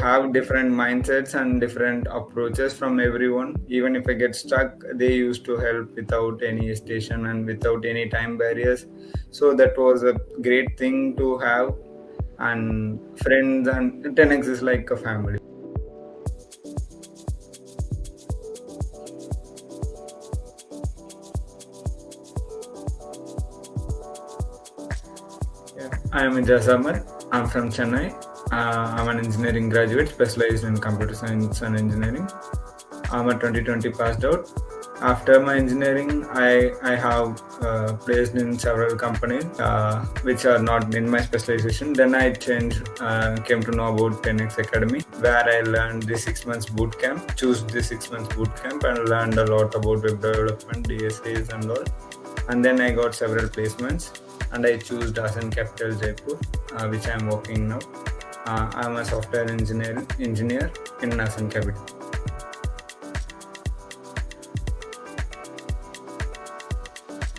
have different mindsets and different approaches from everyone. Even if I get stuck, they used to help without any hesitation and without any time barriers. So that was a great thing to have. And friends and 10x is like a family. Yeah. I am Ijaaz Ahmed. I'm from Chennai. I'm an engineering graduate specialized in computer science and engineering. I'm a 2020 passed out. After my engineering, I have placed in several companies which are not in my specialization. Then I changed, came to know about 10x Academy, where I learned the 6 months boot camp, choose the 6 months boot camp, and learned a lot about web development, DSAs, and all. And then I got several placements, and I chose Dasan Capital Jaipur, which I am working now. I am a software engineer in Dasan Capital.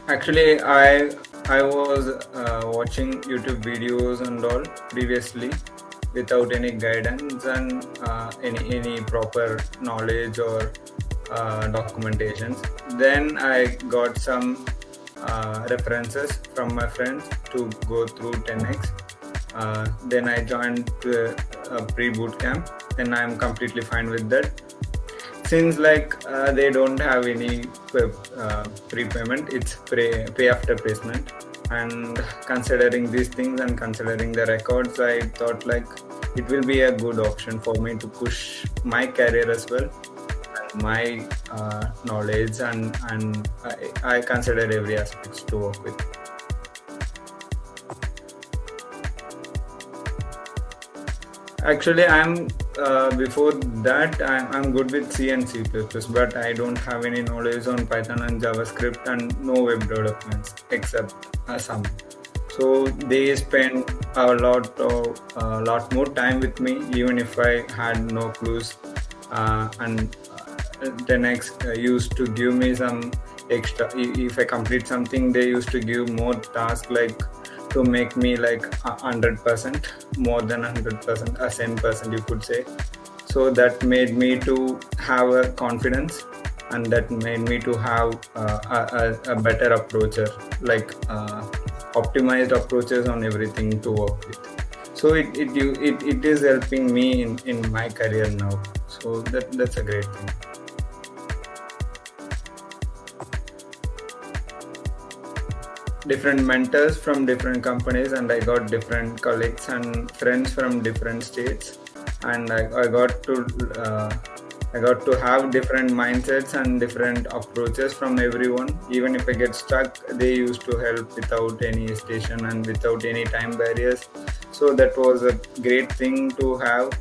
Actually, I was watching YouTube videos and all previously without any guidance and any proper knowledge or documentations. Then I got some references from my friends to go through 10x. Then I joined a pre-boot camp. Then I'm completely fine with that. Since they don't have any prepayment, it's pay after placement. And considering these things and considering the records, I thought it will be a good option for me to push my career as well, and my knowledge, and I consider every aspect to work with. Actually, I'm before that I'm good with C and C++, but I don't have any knowledge on Python and JavaScript and no web developments except some. So they spend a lot more time with me, even if I had no clues. And 10x used to give me some extra. If I complete something, they used to give more tasks, to make me 100%, more than 100%, a 10% you could say. So that made me to have a confidence, and that made me to have a better approacher, optimized approaches on everything to work with. So it is helping me in my career now. So that's a great thing. Different mentors from different companies, and I got different colleagues and friends from different states, and I got to have different mindsets and different approaches from everyone. Even if I get stuck, they used to help without any hesitation and without any time barriers. So that was a great thing to have.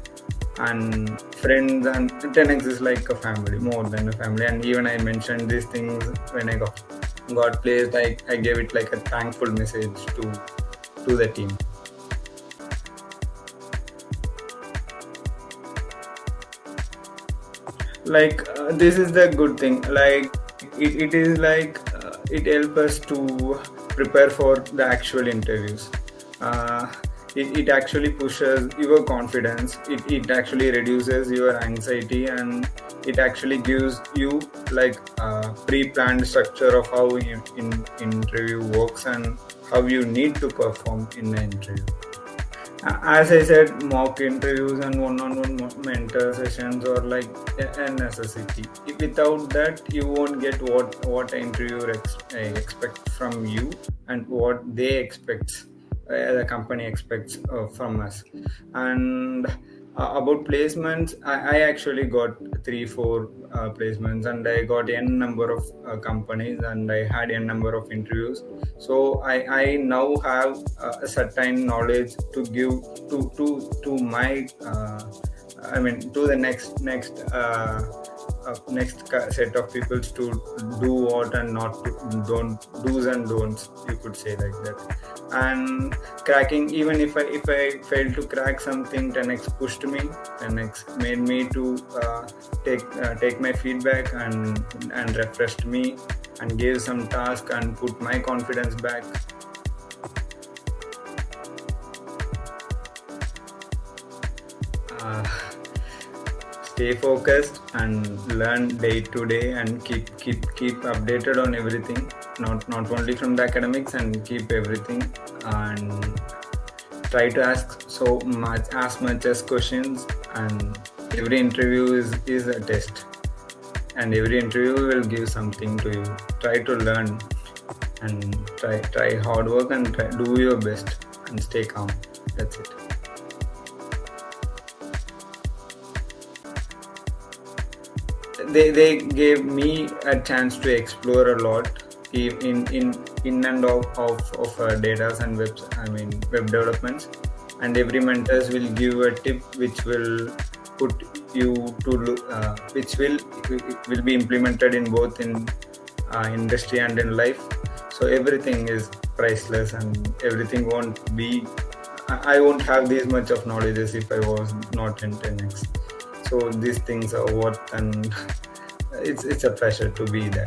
And friends and 10x is like a family, more than a family. And even I mentioned these things when I got placed. I gave it like a thankful message to the team. This is the good thing. It is it helps us to prepare for the actual interviews. It actually pushes your confidence. It actually reduces your anxiety, and it actually gives you a pre-planned structure of how interview works and how you need to perform in an interview. As I said, mock interviews and one-on-one mentor sessions are like a necessity. Without that, you won't get what an interviewer expect from you, and what they expect, the company expects from us. And about placements, I actually got 3-4 placements, and I got n number of companies, and I had n number of interviews. So I now have a certain knowledge to give to my to the next set of people to do what and not to, don't do's and don'ts, you could say like that. And cracking, even if I failed to crack something, 10x pushed me. 10x made me to take my feedback and refreshed me, and gave some task and put my confidence back. stay focused and learn day to day and keep updated on everything, not only from the academics, and keep everything, and try to ask so much as much as questions. And every interview is a test, and every interview will give something to you. Try to learn and try hard work and do your best and stay calm. That's it. They gave me a chance to explore a lot in and of data and web developments. And every mentors will give a tip which will put you to which will be implemented in both in industry and in life. So everything is priceless, and everything won't be, I won't have this much of knowledge as if I was not in 10x. So these things are worth, and it's a pleasure to be there.